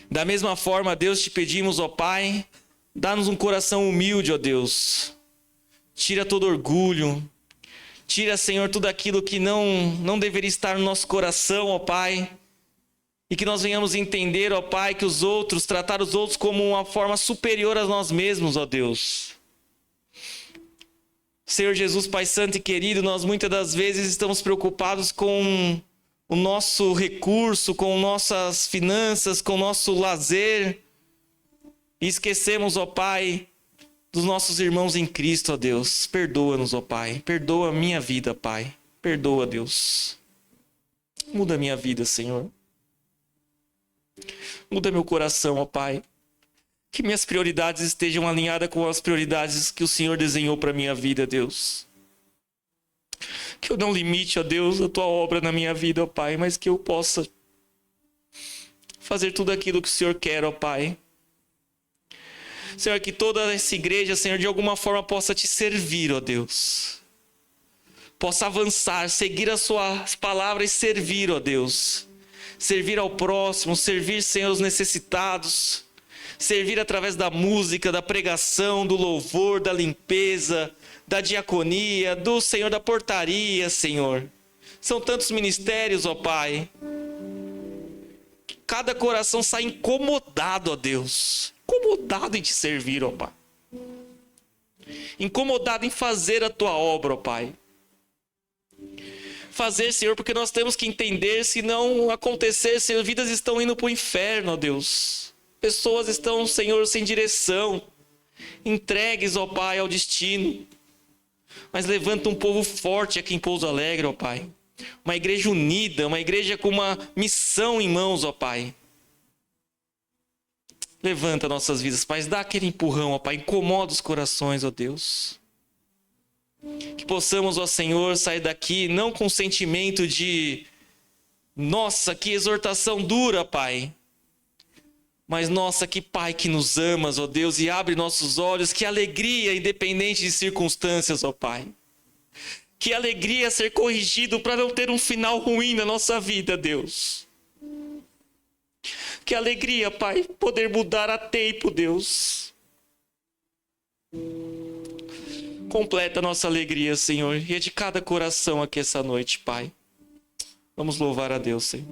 Da mesma forma, Deus, te pedimos, ó Pai, dá-nos um coração humilde, ó Deus. Tira todo orgulho. Tira, Senhor, tudo aquilo que não deveria estar no nosso coração, ó Pai. E que nós venhamos entender, ó Pai, que tratar os outros como uma forma superior a nós mesmos, ó Deus. Senhor Jesus, Pai Santo e querido, nós muitas das vezes estamos preocupados com o nosso recurso, com nossas finanças, com o nosso lazer. E esquecemos, ó Pai, dos nossos irmãos em Cristo, ó Deus. Perdoa-nos, ó Pai. Perdoa a minha vida, Pai. Perdoa, Deus. Muda a minha vida, Senhor. Muda meu coração, ó Pai. Que minhas prioridades estejam alinhadas com as prioridades que o Senhor desenhou para a minha vida, Deus. Que eu não limite, ó Deus, a Tua obra na minha vida, ó Pai, mas que eu possa fazer tudo aquilo que o Senhor quer, ó Pai. Senhor, que toda essa igreja, Senhor, de alguma forma possa Te servir, ó Deus. Possa avançar, seguir as Suas palavras e servir, ó Deus. Servir ao próximo, servir, Senhor, os necessitados. Servir através da música, da pregação, do louvor, da limpeza, da diaconia, do Senhor, da portaria, Senhor. São tantos ministérios, ó Pai. Que cada coração sai incomodado, ó Deus. Incomodado em Te servir, ó Pai. Incomodado em fazer a Tua obra, ó Pai. Fazer, Senhor, porque nós temos que entender, se não acontecer, Senhor, vidas estão indo para o inferno, ó Deus. Pessoas estão, Senhor, sem direção, entregues, ó Pai, ao destino. Mas levanta um povo forte aqui em Pouso Alegre, ó Pai. Uma igreja unida, uma igreja com uma missão em mãos, ó Pai. Levanta nossas vidas, Pai, dá aquele empurrão, ó Pai, incomoda os corações, ó Deus. Que possamos, ó Senhor, sair daqui não com sentimento de nossa, que exortação dura, Pai. Mas, nossa, que Pai que nos amas, ó Deus, e abre nossos olhos. Que alegria, independente de circunstâncias, ó Pai. Que alegria ser corrigido para não ter um final ruim na nossa vida, Deus. Que alegria, Pai, poder mudar a tempo, Deus. Completa a nossa alegria, Senhor, e é de cada coração aqui essa noite, Pai. Vamos louvar a Deus, Senhor.